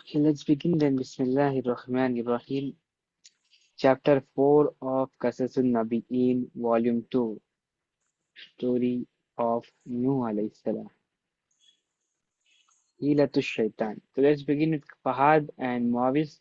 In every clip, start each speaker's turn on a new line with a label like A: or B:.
A: Okay, let's begin then. Bismillahir Rahmanir Rahim. Chapter 4 of Qasasun Nabiyin, Volume 2, Story of Nuh alayhi salam. Hilatul Shaitan. So let's begin with Fahad and Muawiz.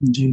B: جی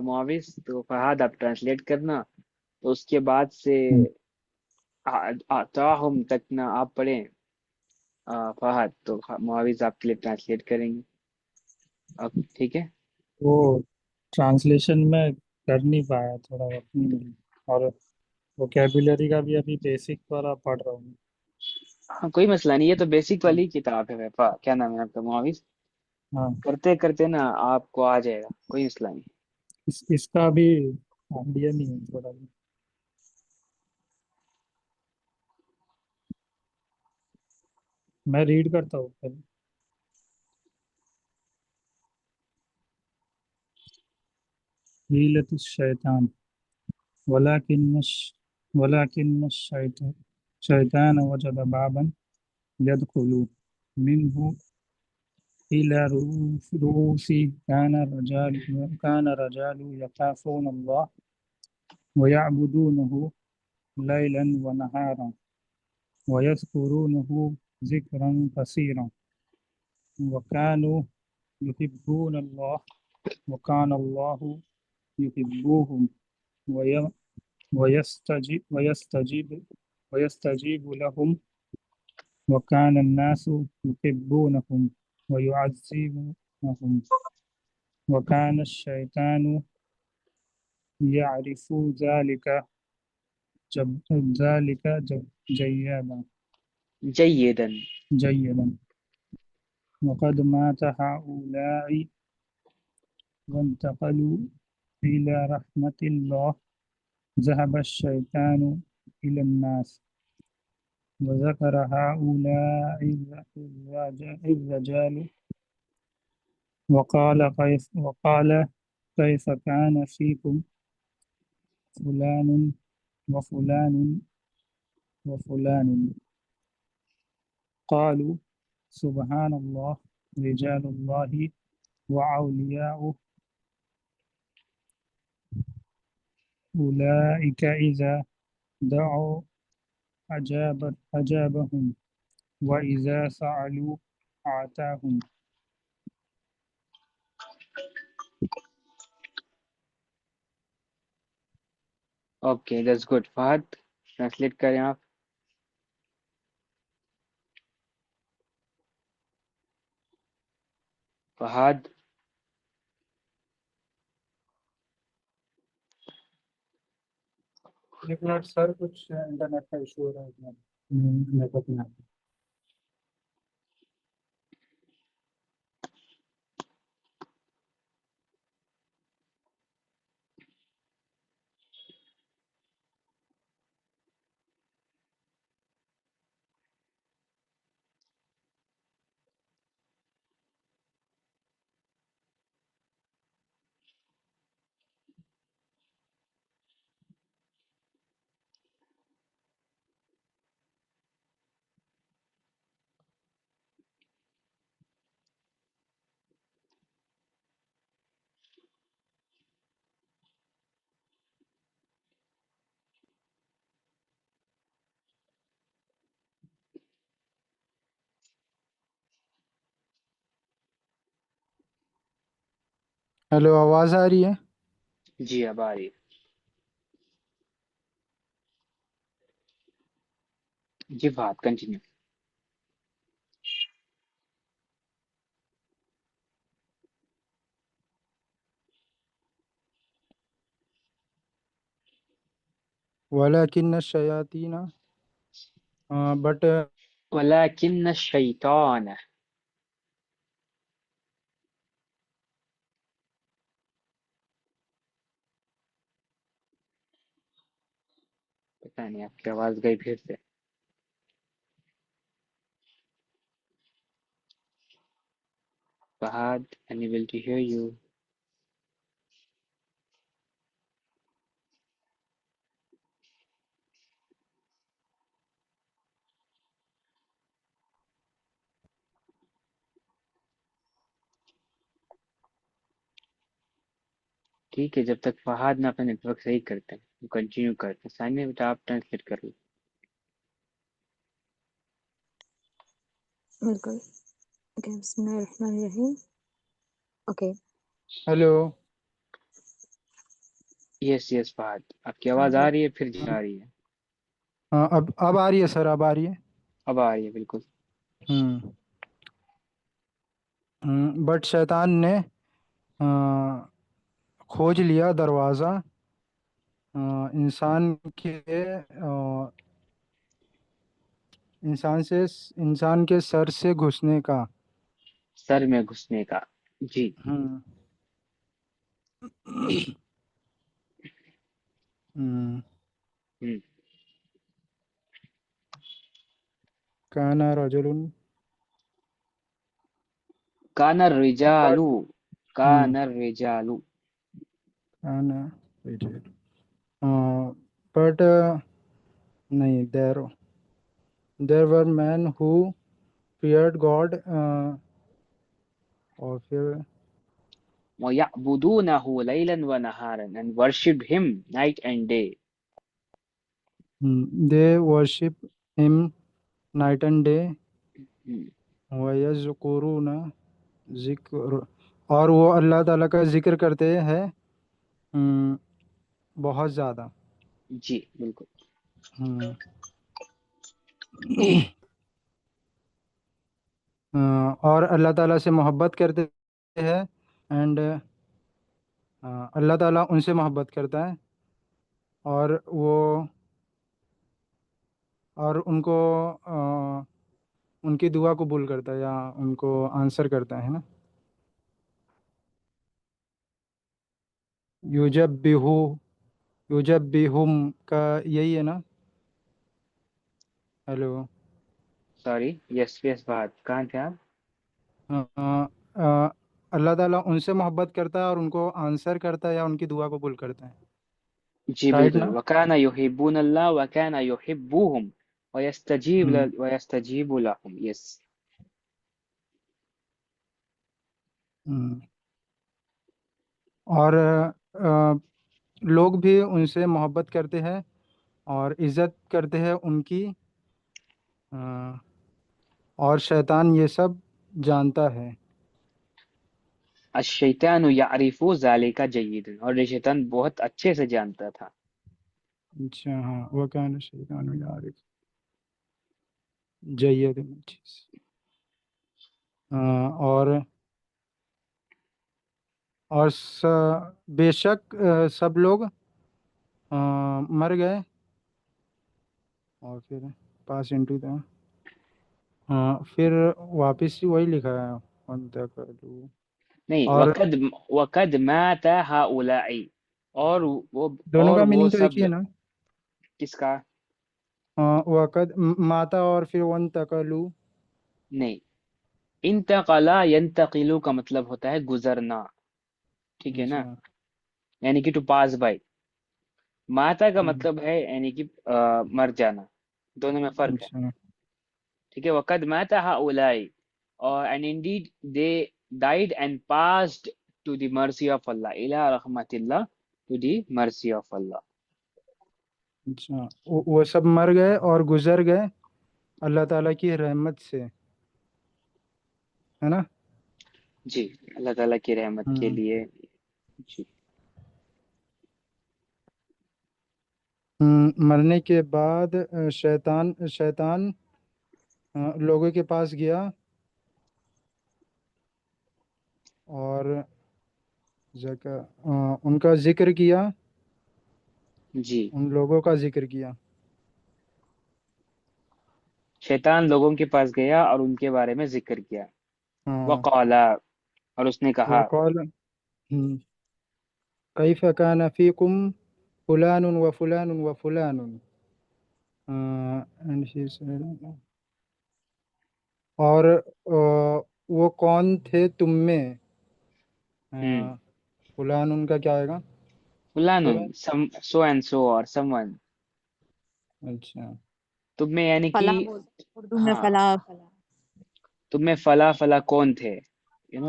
A: معاوض. تو فہد آپ translate کرنا. تو اس کے بعد سے آتاہم تک نہ آپ پڑھیں فہد. تو معاوض آپ کے لیے ٹرانسلیٹ کریں گے. اب ٹھیک ہے.
B: وہ ٹرانسلیشن میں کر نہیں پایا، تھوڑا وقت نہیں ملا، اور ووکیبولری کا بھی ابھی بیسک والا پڑھ رہا ہوں۔
A: ہاں کوئی مسئلہ نہیں. یہ تو بیسک والی کتاب ہے. کیا نام ہے آپ کا معاوض؟
B: ہاں،
A: کرتے کرتے نا آپ کو آ جائے گا. کوئی مسئلہ نہیں.
B: اس کا بھی آئیڈیا نہیں ہے تھوڑا بھی۔ میں ریڈ کرتا ہوں پہلے۔ حیلۃ الشیطان ولكن الشیطان وجد بابا يدخل منه إلى رؤوس كان رجال يخافون الله ويعبدونه ليلا ونهارا ويذكرونه ذكرا كثيرا وكانوا يحبون الله وكان الله يحبهم وي- ويستجيب لهم وكان الناس يحبونهم ويعذبونهم وكان الشيطان يعرف ذلك
A: جیدن.
B: جيدا وقد مات هؤلاء وانتقلوا إلى رحمة الله ذهب الشيطان إلى الناس وذكر هؤلاء الرجال وقال كيف كان فيكم فلان وفلان وفلان قالوا سبحان الله رجال الله وأولياؤه أولئك إذا دعوا أجابهم وإذا سألوا أعطاهم.
A: Okay that's good. Fahad translate کریں آپ. فہد.
B: ایک منٹ سر، کچھ انٹرنیٹ کا ایشو ہو رہا ہے میرے کو اپنا۔ ہیلو، آواز آ رہی ہے؟
A: جی اب آ رہی ہے. جی فہد کنٹینیو.
B: ولیکن الشیاطین بٹ
A: ولیکن الشیطان. پتہ نہیں آپ کی آواز گئی پھر سے. Fahad unable to hear you. ٹھیک ہے، جب تک فہد نہ اپنا نیٹ ورک صحیح کرتے ہیں وہ کنٹینیو کرتے ہیں. ثانیہ بیٹا آپ ٹرانسلیٹ کر لو.
C: بالکل. اوکے، بسم اللہ الرحمن الرحیم. اوکے.
B: ہیلو.
A: یس یس فہد آپ کی آواز آ رہی ہے پھر جا رہی ہے.
B: ہاں اب آ رہی ہے سر، اب آ رہی ہے.
A: اب آ رہی ہے بالکل.
B: بٹ شیطان نے کھوج لیا دروازہ انسان کے سر سے گھسنے کا.
A: سر میں گھسنے کا. جی.
B: ہم،
A: ہم.
B: کان رجل
A: کان الرجال. کان الرجال.
B: کان رجل بٹ نہیں، there were men who feared God اور پھر
A: وَيَعْبُدُونَهُ لَيْلًا وَنَهَارًا and worship him night and day.
B: they worship him night and day.
A: ہم.
B: وَيَذْكُرُونَ ذکر، اور وہ اللہ تعالیٰ کا ذکر کرتے ہیں بہت زیادہ.
A: جی بالکل.
B: اور اللہ تعالیٰ سے محبت کرتے ہیں اینڈ اللہ تعالیٰ ان سے محبت کرتا ہے اور ان کو ان کی دعا قبول کرتا ہے یا ان کو آنسر کرتا ہے نا. یوجبہم کا یہی ہے نا. ہیلو.
A: سوری. یس یس فہد کہاں تھے آپ؟
B: اللہ تعالیٰ ان سے محبت کرتا ہے اور ان کو آنسر کرتا ہے یا ان کی دعا قبول کرتا ہے.
A: جی
B: رائٹ
A: بالکل.
B: نا.
A: وَكَانَ يُحِبُّونَ اللَّهَ وَكَانَ يُحِبُّهُمْ وَيَسْتَجِيبُ لَهُمْ. یس.
B: اور لوگ بھی ان سے محبت کرتے ہیں اور عزت کرتے ہیں ان کی، اور شیطان یہ سب جانتا ہے.
A: الشیطان یعرف ذالک جیدا اور یہ شیطان بہت اچھے سے جانتا تھا.
B: اچھا ہاں، وہ کان شیطان یعرف جید چیز. اور بے شک سب لوگ مر گئے، اور پھر پاس انٹو تھا. پھر واپس وہی لکھا ہے وَانْتَقَلُوا.
A: نہیں،
B: اور
A: وقد مات ہؤلاء
B: دونوں کا
A: اور وہ
B: میننگ تو ایک
A: سب
B: ہی ہے نا.
A: کس کا؟
B: وقد ماتا اور پھر وَانْتَقَلُوا.
A: نہیں، انتقلا ینتقلو کا مطلب ہوتا ہے گزرنا. ٹھیک ہے نا،
B: اچھا.
A: یعنی کہ ٹو پاس بائی. ماتا کا
B: ہم،
A: مطلب ہے یعنی کہ مر جانا. دونوں میں فرق ہے.
B: اچھا.
A: ٹھیک ہے. وقد مات ہؤلاء and indeed they died and passed to the mercy of Allah. الى رحمت اللہ. to the mercy of Allah.
B: اچھا، وہ سب مر گئے اور گزر گئے اللہ تعالیٰ کی رحمت سے، ہے نا.
A: جی اللہ تعالیٰ کی رحمت کے لیے. جی.
B: مرنے کے بعد شیطان لوگوں کے پاس گیا اور ان کا ذکر کیا،
A: جی
B: ان لوگوں کا ذکر کیا.
A: شیطان لوگوں کے پاس گیا اور ان کے بارے میں ذکر کیا. وقال اور اس نے کہا
B: وقال کیف کان فیکم فلان و فلان و فلان. اور وہ کون تھے تم میں، فلان ان کا کیا آئے گا؟
A: فلان so and so or someone.
B: اچھا.
A: تم میں یعنی کہ
C: فلاں بولتے ہیں اردو میں،
A: ہاں
C: فلاں فلاں.
A: تم میں فلا فلا کون تھے،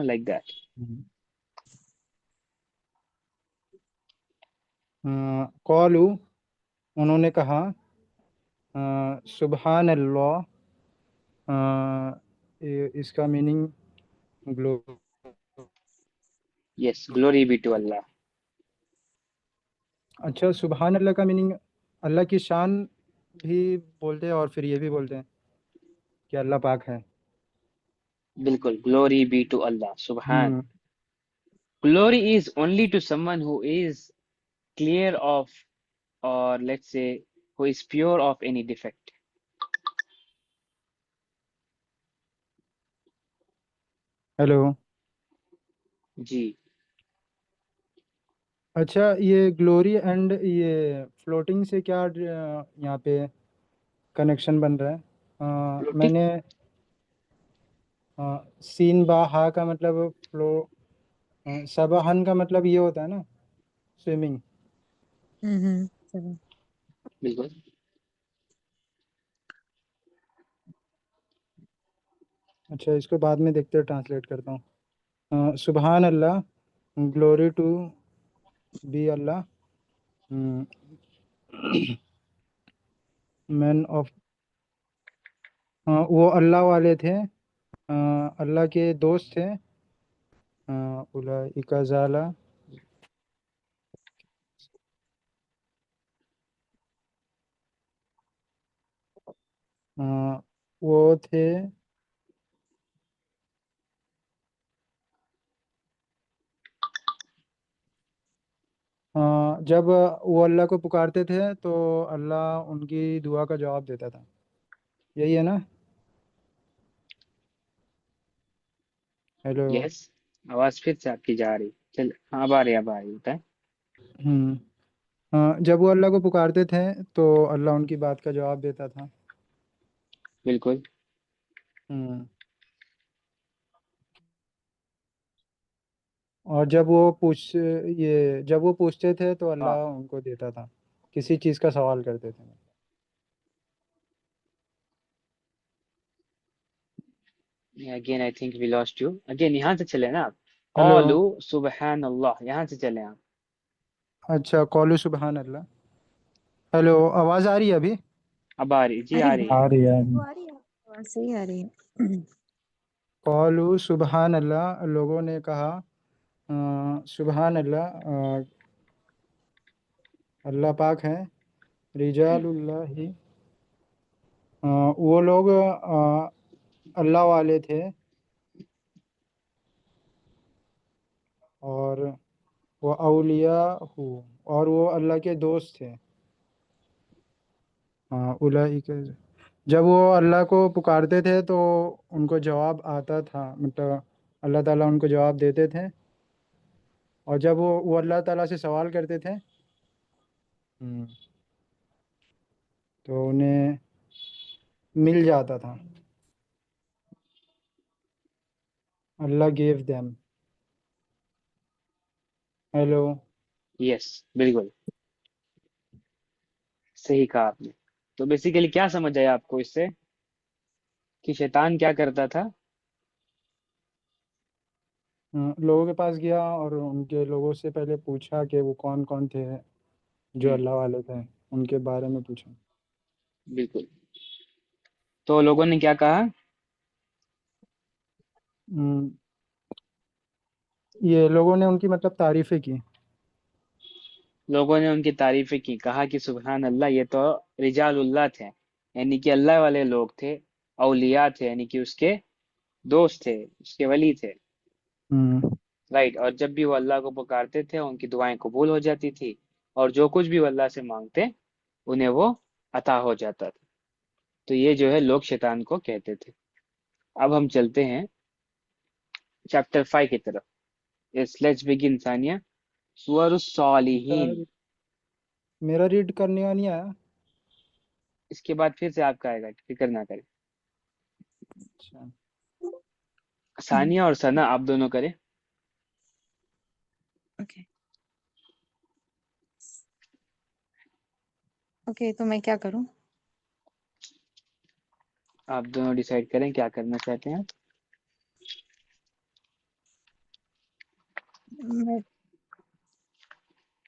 A: لائک دیٹ.
D: قالو انہوں نے کہا سبحان اللہ اس کا میننگ گلو
A: Yes, glory be to Allah.
D: اچھا سبحان اللہ کا میننگ اللہ کی شان بھی بولتے ہیں اور پھر یہ بھی بولتے ہیں کہ اللہ پاک ہے.
A: بالکل, glory be to Allah. Subhan.
D: ہم،
A: Glory is only to someone who is clear of, or let's say, who is pure of any defect.
D: Hello.
A: جی,
D: اچھا یہ گلوری اینڈ یہ فلوٹنگ سے کیا یہاں پہ کنیکشن بن رہا ہے؟ میں
A: floating.
D: نے سین با ہا کا مطلب فلو، سباہن کا مطلب یہ ہوتا ہے نا سوئمنگ.
C: چلو
A: بالکل.
D: اچھا اس کو بعد میں دیکھتے ٹرانسلیٹ کرتا ہوں. سبحان اللہ، گلوری ٹو بی اللہ، مین آف، وہ اللہ والے تھے، اللہ کے دوست تھے. اولئک زالا، وہ تھے جب وہ اللہ کو پکارتے تھے تو اللہ ان کی دعا کا جواب دیتا تھا. یہی ہے نا؟ ہیلو.
A: Yes. آواز پھر سے آپ کی جا رہی. چل, ہاں اب آ رہی ہوتا ہے.
D: جب وہ اللہ کو پکارتے تھے تو اللہ ان کی بات کا جواب دیتا تھا.
A: بالکل.
D: ہم، اور جب وہ پوچھتے تھے تو
A: ہاں,
D: اللہ ان کو دیتا تھا، کسی چیز کا سوال کرتے تھے.
A: again I think we lost you. Again یہاں سے چلے نا آپ.
D: ہیلو.
A: قالو سبحان اللہ, یہاں سے چلے آپ.
D: اچھا قولو سبحان اللہ. ہیلو، آواز آ رہی ہے ابھی؟
A: اب آ رہی, جی
C: ارے
A: آ رہی ہے.
B: آ رہی ہے.
C: وہ آ رہی ہے، آواز صحیح آ رہی ہے.
D: قولو سبحان اللہ، لوگوں نے کہا سبحان اللہ، اللہ پاک ہے. رجال اللہ، وہ لوگ اللہ والے تھے اور وہ اولیاء اور وہ اللہ کے دوست تھے. اولئک، جب وہ اللہ کو پکارتے تھے تو ان کو جواب آتا تھا، مطلب اللہ تعالیٰ ان کو جواب دیتے تھے. اور جب وہ اللہ تعالیٰ سے سوال کرتے تھے تو انہیں مل جاتا تھا. اللہ گیو دیم. ہیلو.
A: یس, بالکل صحیح کہا آپ نے. تو بیسیکلی کیا سمجھ آیا آپ کو اس سے, کہ شیطان کیا کرتا تھا؟
D: لوگوں کے پاس گیا اور ان کے لوگوں سے پہلے پوچھا کہ وہ کون کون تھے جو
A: ہم،
D: اللہ والے تھے، ان کے بارے میں پوچھا.
A: بالکل. تو لوگوں نے کیا کہا؟
D: ہم، یہ لوگوں نے ان کی مطلب تعریفیں کی.
A: لوگوں نے ان کی تعریفیں کی, کہا کہ سبحان اللہ, یہ تو رجال اللہ تھے, یعنی کہ اللہ والے لوگ تھے. اولیاء تھے, یعنی کہ اس کے دوست تھے, اس کے ولی تھے.
D: ہم،
A: رائٹ. اور جب بھی وہ اللہ کو پکارتے تھے ان کی دعائیں قبول ہو جاتی تھی, اور جو کچھ بھی وہ اللہ سے مانگتے انہیں وہ عطا ہو جاتا تھا. تو یہ جو ہے لوگ شیطان کو کہتے تھے. اب ہم چلتے ہیں چیپٹر 5 کی طرف. لیٹس بگن ثانیہ. سور الصالحین.
D: میرا ریڈ کرنے کا نہیں آیا.
A: اس کے بعد پھر سے آپ کا آئے گا, فکر نہ کریں.
D: اچھا.
A: ثانیہ اور ثنا آپ دونوں کریں.
C: اوکے اوکے، تو میں کیا کروں؟
A: آپ دونوں ڈیسائیڈ کریں کیا کرنا چاہتے ہیں.
C: میں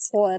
C: صور.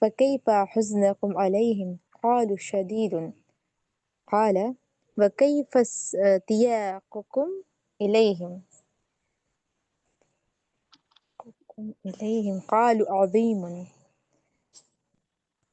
C: فكيف حزنكم عليهم قالوا شديد. قال وكيف استياقكم إليهم قالوا عظيم.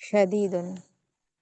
C: شديد.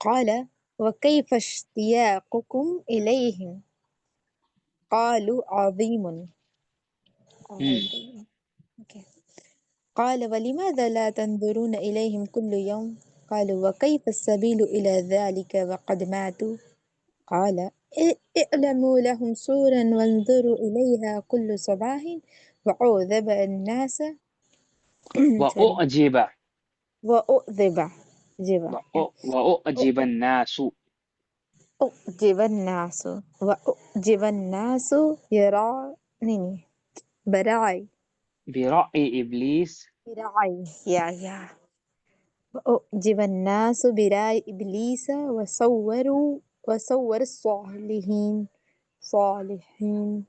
C: قال وكيف اشتياقكم إليهم قالوا عظيم. عظيم. اوكي. قال ولماذا لا تنظرون إليهم كل يوم قالوا وكيف السبيل إلى ذلك وقد ماتوا قال اعلموا لهم سورا وانظروا إليها كل صباح وعوذب الناس. sorry.
A: وأعجب
C: وأؤذب جبا.
A: وأعجب الناس
C: أؤجب الناس وأؤجب الناس يراني برعي.
A: برأي إبليس.
C: برعي يا. وأعجب الناس برأي إبليس وصور صالحين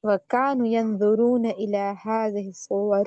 C: وكانوا ينظرون إلى هذه الصور.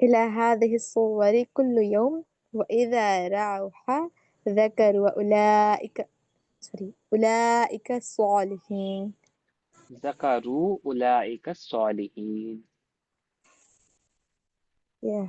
C: إلى هذه الصور كل يوم وإذا رأوها ذكروا أولئك الصالحين.
A: ذكروا أولئك الصالحين.
C: yeah.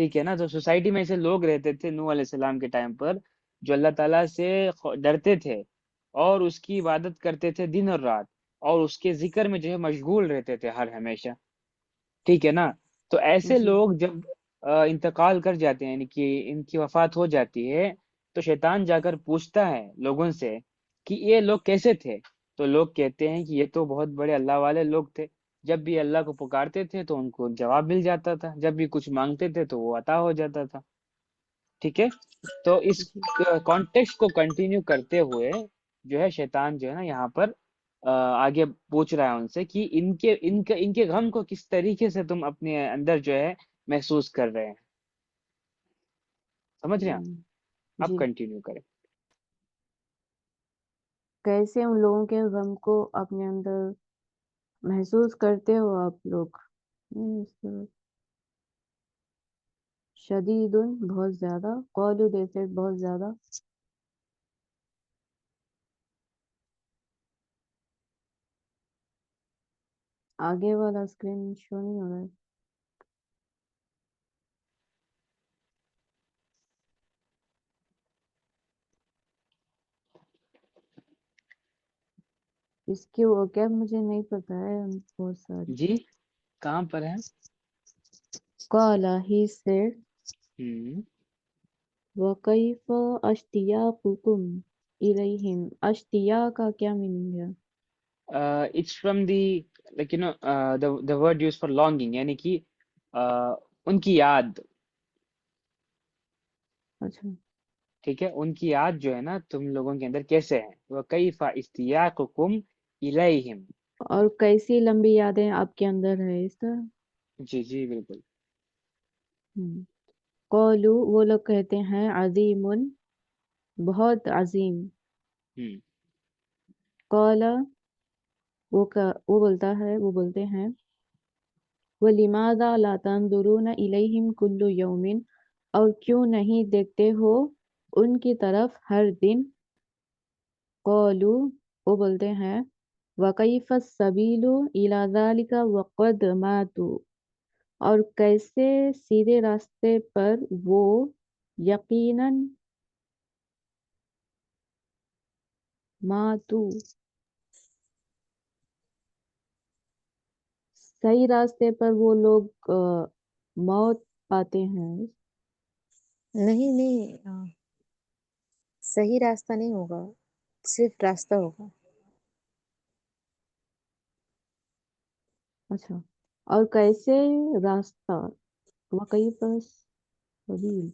A: ٹھیک ہے نا. تو سوسائٹی میں ایسے لوگ رہتے تھے نوح علیہ السلام کے ٹائم پر جو اللہ تعالیٰ سے ڈرتے تھے اور اس کی عبادت کرتے تھے دن اور رات, اور اس کے ذکر میں جو ہے مشغول رہتے تھے ہر ہمیشہ. ٹھیک ہے نا. تو ایسے
E: جی
A: لوگ جب انتقال کر جاتے ہیں, یعنی کہ ان کی وفات ہو جاتی ہے, تو شیطان جا کر پوچھتا ہے لوگوں سے کہ یہ لوگ کیسے تھے. تو لوگ کہتے ہیں کہ یہ تو بہت بڑے اللہ والے لوگ تھے, جب بھی اللہ کو پکارتے تھے تو ان کو جواب مل جاتا تھا, جب بھی کچھ مانگتے تھے تو وہ عطا ہو جاتا تھا. ٹھیک ہے. تو اس
E: جی
A: کانٹیکس کو کنٹینیو کرتے ہوئے جو ہے شیطان جو ہے نا یہاں پر آگے پوچھ رہا ہے ان سے کہ ان کے غم کو کس طریقے سے تم اپنے اندر جو ہے محسوس کر رہے ہیں. سمجھ رہے ہیں؟ اب
E: جی
A: کنٹینیو کریں.
E: کیسے ان لوگوں کے غم کو اپنے اندر محسوس کرتے ہو آپ لوگ؟ شدید بہت زیادہ, قولو جیسے بہت زیادہ. آگے والا اسکرین شو نہیں ہو رہا ہے. اس کی وہ کیا مجھے نہیں پتا ہے بہت ساری.
A: جی کہاں پر ہے؟
E: قال he said
A: ہم
E: وَكَيْفَ أَشْتِيَاقُكُمْ إِلَيْهِمْ. اشتیاق کا کیا میننگ ہے؟
A: it's from the like you know the word used for longing, یعنی کہ ان کی یاد.
E: اچھا,
A: ٹھیک ہے, ان کی یاد جو ہے نا تم لوگوں کے اندر کیسے ہے. وَكَيْفَ اسْتِيَاقُكُمْ إِلَيْهِمْ.
E: اور کیسی لمبی یادیں آپ کے اندر ہے اس طرح.
A: جی جی بالکل.
E: قولو وہ لوگ کہتے ہیں عظیم بہت عظیم.
A: ہم
E: قال وہ بولتے ہیں وَلِمَاذَا لَا تَنظُرُونَ إِلَيْهِمْ كُلُّ يَوْمٍ. اور کیوں نہیں دیکھتے ہو ان کی طرف ہر دن. قولو وہ بولتے ہیں وَكَيْفَ السَّبِيلُ إِلَى ذَلِكَ وَقَدْ مَاتُوا. اور کیسے سیدھے راستے پر وہ یقیناً ماتو صحیح راستے پر وہ لوگ موت پاتے ہیں.
C: نہیں نہیں صحیح راستہ نہیں ہوگا, صرف راستہ ہوگا.
E: اچھا, اور کیسے راستہ وَكَيْفَ السَّبِيلُ,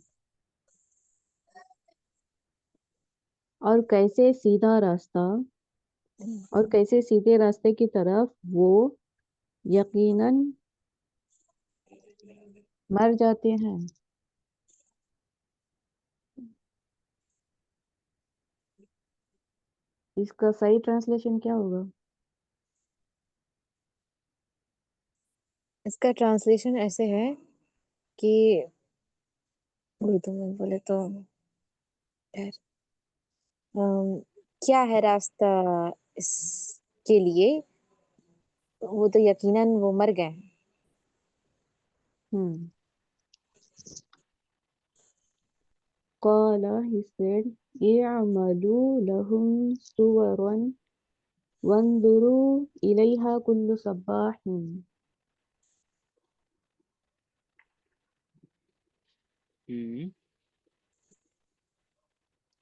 E: اور کیسے سیدھا راستہ, اور کیسے سیدھے راستے کی طرف وہ یقیناً مر جاتے ہیں. اس کا صحیح ٹرانسلیشن کیا ہوگا؟
C: اس کا ٹرانسلیشن ایسے ہے کہ اردو میں بولے تو کیا ہے راستہ اس کے لیے, وہ تو یقیناً وہ مر گئے ہیں.
E: قال he said اعملوا لهم صورا وانظروا إليها كل صباح.
A: ہم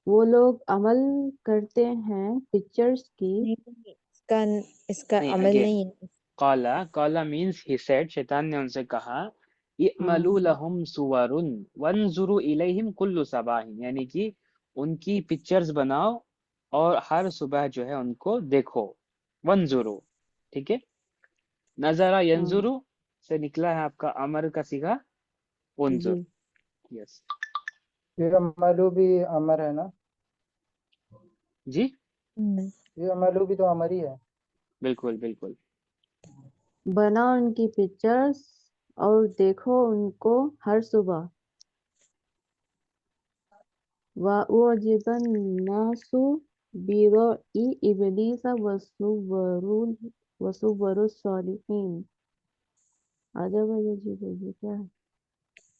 E: وہ لوگ عمل کرتے ہیں پکچرز کی.
C: نہیں, اس کا
A: نہیں,
C: عمل
A: اگین
C: نہیں ہے.
A: قالا مینس ہی سیڈ, شیطان نے ان سے کہا
E: ہاں
A: اعملوا لهم صور وانظروا الیہم کل صباح, یعنی کہ ان کی پکچرز بناؤ اور ہر صبح جو ہے ان کو دیکھو. وانظروا, ٹھیک ہے. نظرہ
E: ہاں
A: ینظرو سے نکلا ہے آپ کا امر کا صیغہ انظر.
E: جی
A: یس.
D: یہ عملو بھی امر ہے نا,
A: جی
D: یہ عملو بھی تو امر ہی ہے.
A: بالکل بالکل.
E: بنا ان کی پکچرز اور دیکھو ان کو ہر صبح. وَأُعْجِبَ النَّاسُ بِرَأْيِ إِبْلِيسَ وَصُوَرُ الصَّالِحِينَ. عجب ہے یہ چیز, یہ کیا ہے؟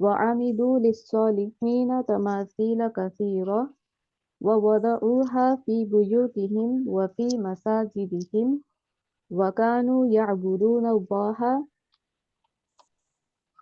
E: وعملوا للصالحين تماثيل كثيرة ووضعوها في بيوتهم وفي مساجدهم وكانوا يعبدون الله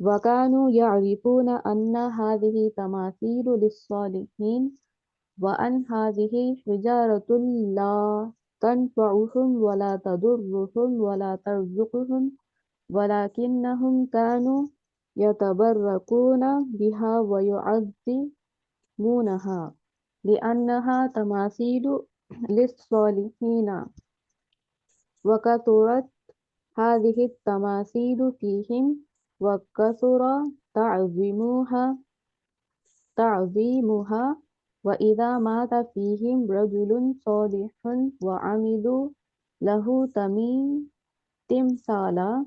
E: وكانوا يعرفون أن هذه تماثيل للصالحين وأن هذه حجارة لا تنفعهم ولا تضرهم ولا ترزقهم ولكنهم كانوا يتبركون بها ويعظمونها لأنها تماثيل للصالحين وكثرت هذه التماثيل فيهم وكثر تعظيمها وإذا مات فيهم رجل صالح وعملوا له تمثالا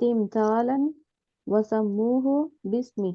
E: تمثالا وسموه باسمه.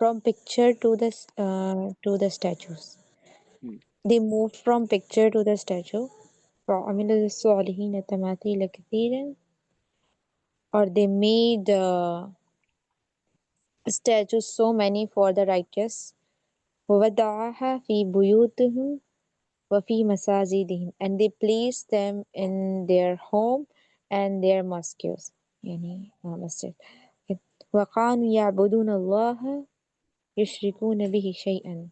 C: From picture to the statues. They moved from picture to the statue. فعمل للصالحين تماثيل كثيرا, or they made statues so many for the righteous. ووضعها في بيوتهم وفي مساجدهم, and they placed them in their home and their mosques. يعني مسجد. وكانوا يعبدون الله يشركون به شيئا.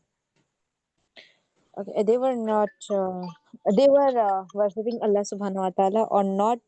C: Okay, they were not they were worshipping Allah subhanahu wa ta'ala, or not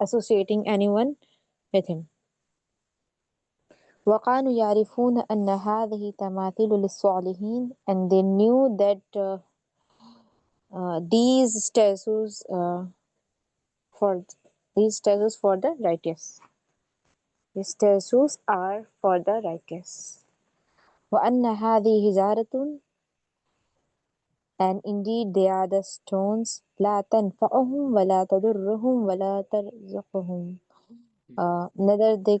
C: associating anyone with him. وكانوا يعرفون أن هذه تماثيل للصالحين, and they knew that these statues for the righteous. These statues are for the righteous. وأن هذه حجارة, and indeed they are the stones. لا تنفعهم ولا تضرهم ولا ترزقهم. Neither they,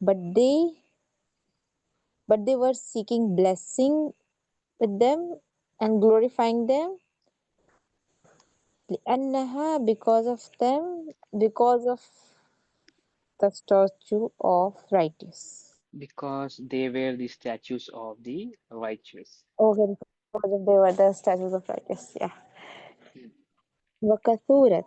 C: but they but they were seeking blessing with them and glorifying them لأنها because of them, because of the statue of righteous.
A: Because they were the statues of the righteous.
C: Okay, because of they were the statues of righteous. Yeah.
A: Hmm.
C: وكثورت.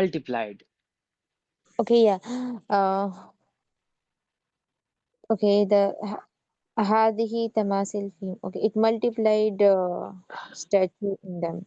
A: multiplied.
C: Okay, yeah. Okay, هذه تماثيل فيهم. Okay, it multiplied statue in them.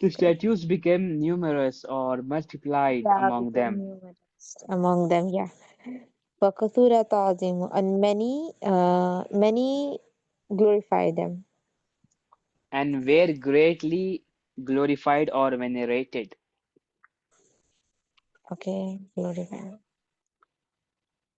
A: The
C: Okay.
A: statues became numerous or multiplied
C: Yeah,
A: among
C: became
A: them.
C: numerous among them. Yeah. وكثر تعظيم and many glorify them.
A: And were greatly glorified or venerated.
C: Okay, glorify.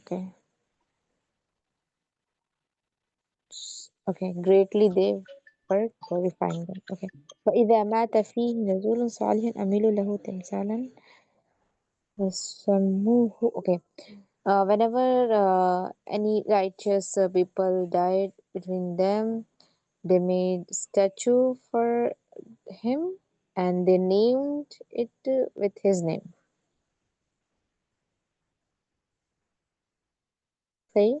C: Okay. Okay, greatly they were glorifying them. Okay. وإذا مات فيه رجل صالح عملوا له تمثالا وسموه. Okay. Whenever any righteous people died between them, they made statue for him and they named it with his name. Say,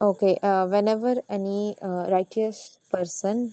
C: Okay, whenever any righteous person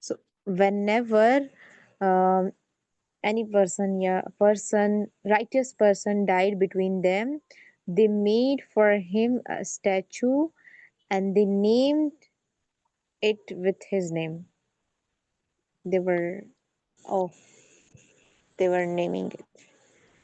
C: So whenever um, any person, yeah, righteous person died between them, they made for him a statue and they named it with his name. They were, oh, they were naming it.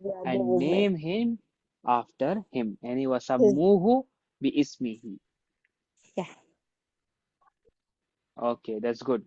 C: Yeah, they
A: and
C: would make
A: name him after him. Yani
C: his,
A: wasammuhu bi ismihi.
C: yeah.
A: Okay, that's good.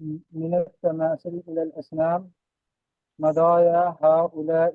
D: من التماثل إلى الأصنام مضايا هؤلاء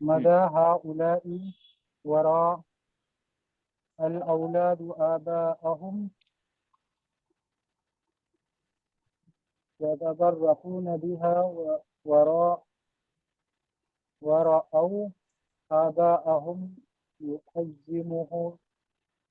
D: مدى هؤلاء وراء الأولاد آباءهم يتبركون بها ورأوا آباءهم يعظمه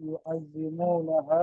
D: يعظمونها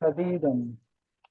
D: شديدا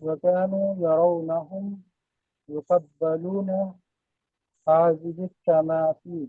D: وكانوا يرونهم يقبلون هذه التماثيل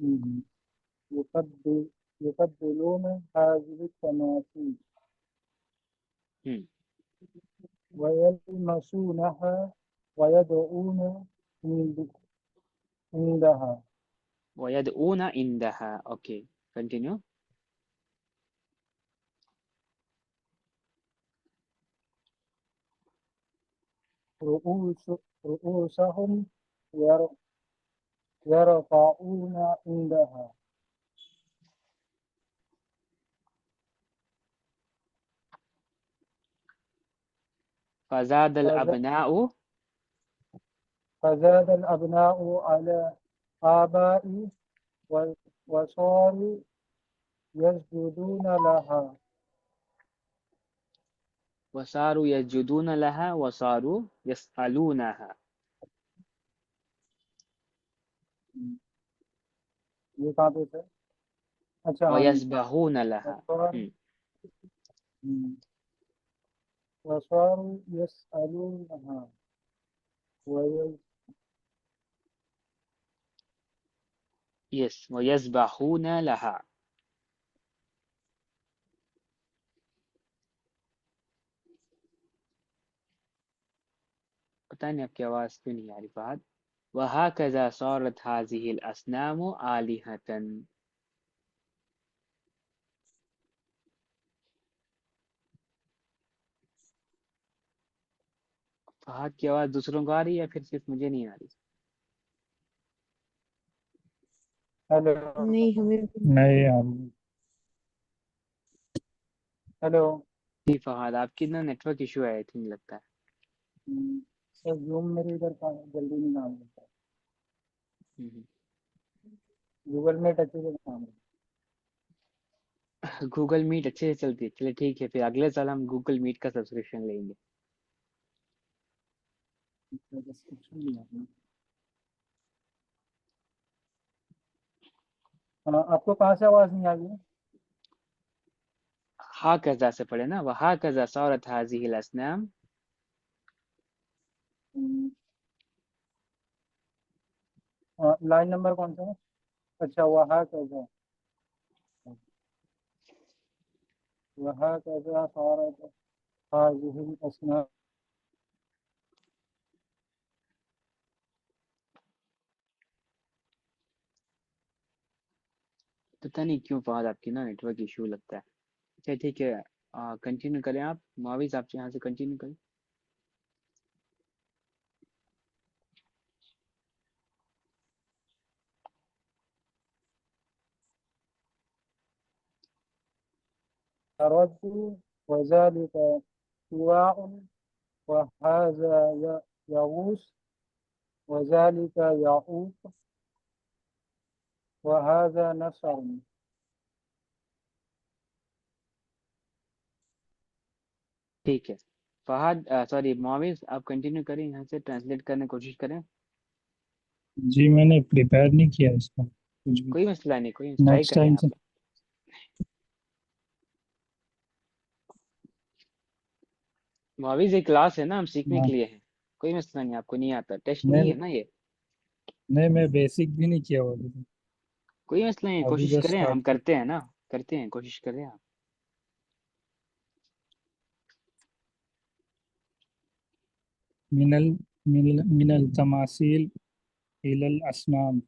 D: مم. يقبل يقبلون هذه التماثيل
A: ہم،
D: ويلمسونها ويدعون عندها
A: وَيَدْعُونَ عِنْدَهَا. Okay, continue.
D: رؤوسهم يرفعون عندها
A: فَزَادَ
D: فز-
A: الْأَبْنَاءُ.
D: فزاد الأبناء على آبائي وصاروا يسجدون لها.
A: وَصَارُوا يَسْجُدُونَ لَهَا وَصَارُوا يَسْأَلُونَهَا.
D: یہ کہاں پہ تھے؟ اچھا ہاں نیچے
A: وَيَسْبَحُونَ لَهَا.
D: وصار-
A: ہم،
D: وصاروا يسألونها ويز-
A: یس، وَيَسْبَحُونَ لَهَا. پتہ نہیں آپ کی آواز کیوں نہیں آ رہی فہد. وَهَكَذَا صَارَتْ هَذِهِ الْأَصْنَامُ آلِهَةً. فہد کی آواز دوسروں کو آ رہی ہے یا پھر صرف مجھے نہیں آ رہی؟
D: ہیلو
C: نہیں ہمیں
B: نہیں یار،
D: ہیلو
A: جی فہد، آپ کی نا نیٹ ورک ایشو ہے آئی تھنک، لگتا ہے.
D: سر زوم میرے ادھر جلدی نہیں کام ہوتا،
A: ہم،
D: گوگل میٹ اچھے سے کام ہوتا
A: گوگل میٹ اچھے سے چلتی ہے. چلے ٹھیک ہے، پھر اگلے سال ہم گوگل میٹ کا سبسکرپشن لیں گے.
D: ہے، description بھی ہے۔ ہاں، آپ کو کہاں سے آواز نہیں آ رہی ہے؟
A: ہاکذا سے پڑھے نا، وَهَكَذَا صَارَتْ هَذِهِ الْأَصْنَامُ.
D: لائن نمبر کون سا ہے؟ اچھا وہاں کیسا سارا هذه الأصنام
A: پتہ نہیں کیوں فہد آپ کی نا نیٹ ورک ایشو لگتا ہے. اچھا ٹھیک ہے، کنٹینیو کریں آپ. معاوض آپ یہاں سے کنٹینیو کریں.
D: رد وذلك سواء وهذا يغوث وذلك يعوق وهذا نصر۔
A: ٹھیک ہے فہد، سوری معاوض، آپ کنٹینیو کریں، یہاں سے ٹرانسلیٹ کرنے کی کوشش کریں.
B: جی میں نے پریپیئر نہیں کیا اس کا کچھ بھی،
A: کوئی مسئلہ نہیں، کوئی ٹرائی
B: نیکسٹ
A: کریں
B: ٹائم سے۔
A: آپ. معاوض ایک کلاس ہے نا، ہم سیکھنے
B: ہاں،
A: کے لیے ہیں. کوئی مسئلہ نہیں، آپ کو نہیں آتا، ٹیسٹ نہیں
B: نہیں
A: ہے نا یہ.
B: نہیں، میں بیسک بھی نہیں کیا ہوا ابھی تک،
A: کوئی مسئلہ نہیں،
B: ابھی
A: کوشش
B: جسٹ
A: کریں، ہم
B: اسٹارٹ کی۔
A: کرتے ہیں نا، کرتے ہیں، کوشش کریں آپ.
B: من التماثيل إلى الأصنام،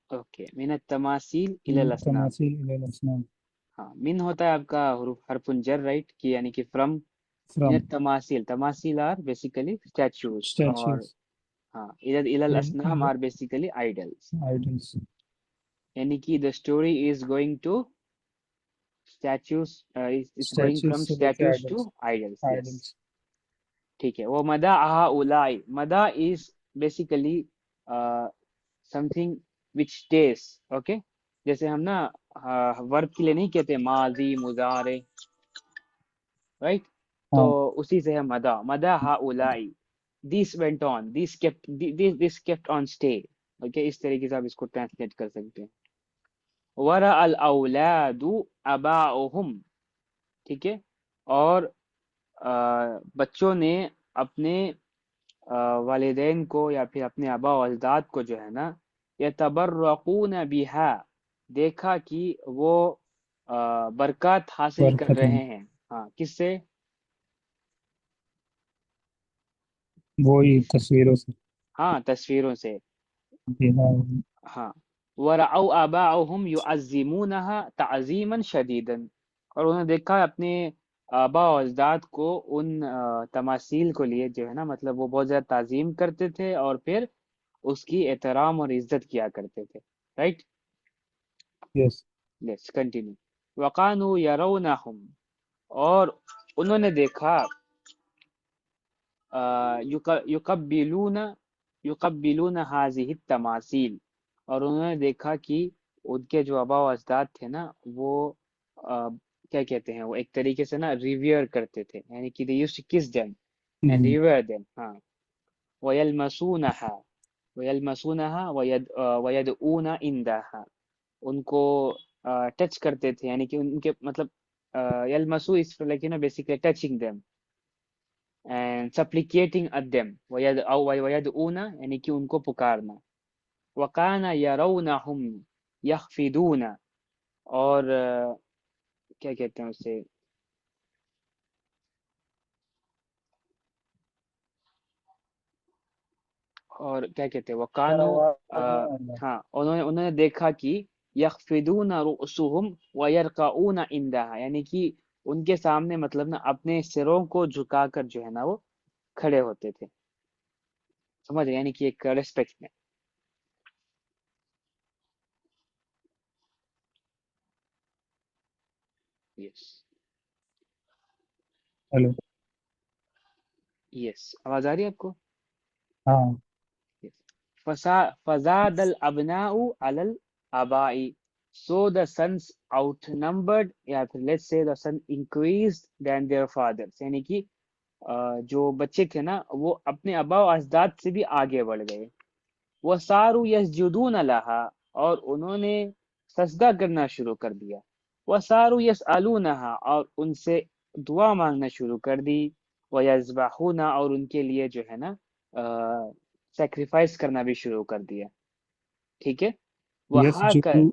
A: اوکے، من التماثیل الی
B: من
A: الاسنام.
B: التماثيل إلى الأصنام،
A: ہاں، من ہوتا ہے آپ کا حرف جر، رائٹ، کہ یعنی کہ فرام. من
B: from
A: التماثیل، تماثیل آر بیسیکلی اسٹیچوز، اور
B: statues
A: ہاں الی الاسنام
B: إلى
A: آر بیسیکلی آئیڈلس.
B: idols،
A: یعنی کہ the story is going to statues, is going
B: statues
A: from
B: سے لے کے
A: statues to
B: idols،
A: idols. Yes.
B: idols۔
A: ٹھیک ہے. وہ مدا ہؤلاء، مدا is basically something which stays. Okay, جیسے ہم نا ورب کے لیے نہیں کہتے ماضی مضارع، رائٹ؟ تو
B: ہاں،
A: اسی سے ہے مدا. مدا ہؤلاء، this went on, this kept on stay. Okay, اس طریقے سے آپ اس کو ٹرانسلیٹ کر سکتے ہیں. ورا الاولاد اباؤہم، ٹھیک ہے، اور بچوں نے اپنے والدین کو یا پھر اپنے آبا و اجداد کو جو ہے نا، یتبرقون بہا، دیکھا کہ وہ برکات حاصل کر
B: برکتیں
A: رہے ہیں. ہاں کس سے؟
B: وہی تصویروں سے.
A: ہاں تصویروں سے.
B: جی ہاں.
A: ہاں وَرَأَوْا آبَاءَهُمْ يُعَظِّمُونَهَا تَعْظِيمًا شَدِيدًا، اور انہوں نے دیکھا اپنے آبا و اجداد کو ان تماثیل کو لیے جو ہے نا مطلب وہ بہت زیادہ تعظیم کرتے تھے اور پھر اس کی احترام اور عزت کیا کرتے تھے. رائٹ.
B: یس.
A: Let's continue. وَقَانُوا يَرَوْنَهُمْ، اور انہوں نے دیکھا یقبلون یقبلون هذه التماثیل، اور انہوں نے دیکھا کہ ان کے جو آبا و اجداد تھے نا وہ کیا کہتے ہیں، وہ ایک طریقے سے نا ریویئر کرتے تھے، یعنی کہ they used to kiss them and revere them. ہاں وَيَلْمَسُونَهَا وَيَدْعُونَ عِنْدَهَا، ان کو ٹچ کرتے تھے، یعنی کہ ان کے مطلب یلمسو اس like you know basically touching them and supplicating at them. وَيَدْعُونَ یعنی کہ ان کو پکارنا. وَكَانَ يَرَوْنَهُمْ يَخْفِدُونَ، اور کیا کہتے ہیں اسے، اور کیا کہتے ہیں
D: یار
A: وَكَانُوا
D: آواز نہیں آ رہی ہے.
A: ہاں انہوں نے دیکھا کہ يَخْفِدُونَ رُؤُسُهُمْ وَيَرْكَعُونَ عِنْدَهَا، یعنی کہ ان کے سامنے مطلب نا اپنے سروں کو جھکا کر جو ہے نا وہ کھڑے ہوتے تھے. سمجھ رہے؟ یعنی کہ ایک ریسپیکٹ میں. Yes
B: hello.
A: یس آواز آ رہی ہے آپ کو؟
B: ہاں.
A: فزاد الابناء على الآباء، so the sons outnumbered یا پھر let's say the son increased than their fathers، یعنی کہ جو بچے تھے نا وہ اپنے آبا و اجداد سے بھی آگے بڑھ گئے. وَصَارُوا يَسْجُدُونَ لَهَا، اور انہوں نے سجدہ کرنا شروع کر دیا. وَصَارُوا يَسْأَلُونَهَا، اور ان سے دعا مانگنا شروع کر دی. وَيَذْبَحُونَ، اور ان کے لیے جو ہے نا سیکریفائس کرنا بھی شروع کر دیا. ٹھیک ہے.
B: یس
A: وہاں کا
B: جدو.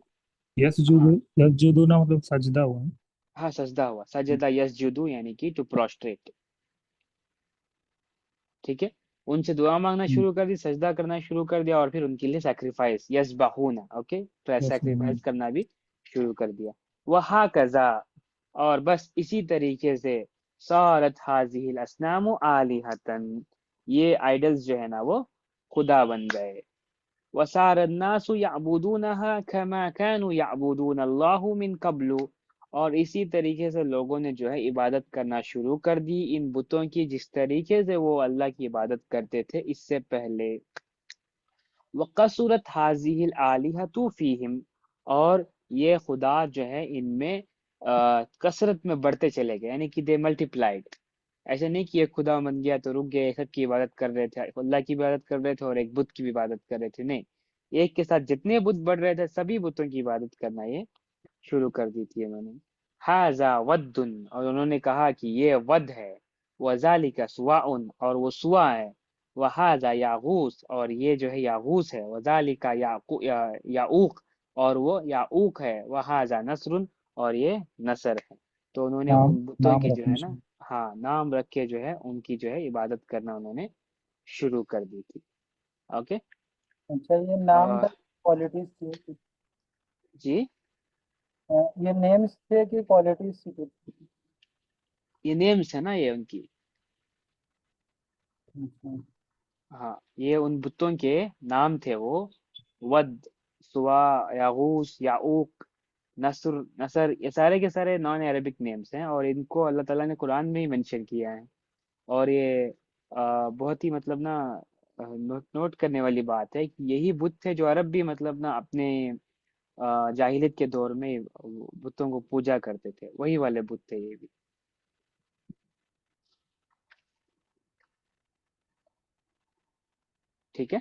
B: یس
A: ہاں
B: جدو. یس جدو نا مطلب سجدہ ہوا ہے.
A: ہاں سجدہ ہوا. سجدہ یسجدو یعنی کہ ٹو پروسٹریٹ. ٹھیک ہے. ان سے دعا مانگنا شروع کر دی، سجدہ کرنا شروع کر دیا، اور پھر ان کے لیے سیکریفائس یسبحون، اوکے تو
B: یس.
A: سیکریفائس کرنا بھی شروع کر دیا. وہکذا، اور بس اسی طریقے سے صارت هذه الاصنام آلہۃ، یہ آئیڈلز جو ہے نا وہ خدا بن گئے. وصار الناس يعبدونها كما كانوا يعبدون الله من قبل، اور اسی طریقے سے لوگوں نے جو ہے عبادت کرنا شروع کر دی ان بتوں کی جس طریقے سے وہ اللہ کی عبادت کرتے تھے اس سے پہلے. وقصرت هذه الآلهة فيهم، اور یہ خدا جو ہے ان میں کثرت میں بڑھتے چلے گئے، یعنی کہ دے ملٹیپلائڈ. ایسا نہیں کہ ایک خدا بن گیا تو رک گئے، سب کی عبادت کر رہے تھے، اللہ کی عبادت کر رہے تھے اور ایک بت کی بھی عبادت کر رہے تھے. نہیں، ایک کے ساتھ جتنے بت بڑھ رہے تھے سبھی بتوں کی عبادت کرنا یہ شروع کر دی تھی انہوں نے. ھذا ود، اور انہوں نے کہا کہ یہ ود ہے. وذالک سواء، اور وہ سوا ہے. وھذا یاغوث، اور یہ جو ہے یاغوث ہے. وذالک یعوق، اور وہ یعوق ہے. وھذا نصر، اور یہ نصر ہے. تو انہوں نے
B: نام
A: ان بتوں
B: نام
A: کی جو
B: رکھنے
A: ہے نا
B: سے.
A: ہاں نام رکھ کے جو ہے ان کی جو ہے عبادت کرنا انہوں نے شروع کر دی تھی. اوکے.
D: اچھا یہ نام تھا، کوالٹیز تھی.
A: جی
D: یہ نیمز تھے کہ کوالٹیز تھی؟
A: یہ نیمز ہے نا یہ ان کی. ہاں یہ ان بتوں کے نام تھے، وہ ود، سوا، یاغوس، یعوق، نصر، یہ سارے کے سارے نان عربک نیمز ہیں، اور ان کو اللہ تعالیٰ نے قرآن میں ہی منشن کیا ہے. اور یہ بہت ہی مطلب نا نوٹ کرنے والی بات ہے کہ یہی بت تھے جو عرب بھی مطلب نا اپنے جاہلیت کے دور میں بتوں کو پوجا کرتے تھے، وہی والے بت تھے یہ بھی. ٹھیک ہے.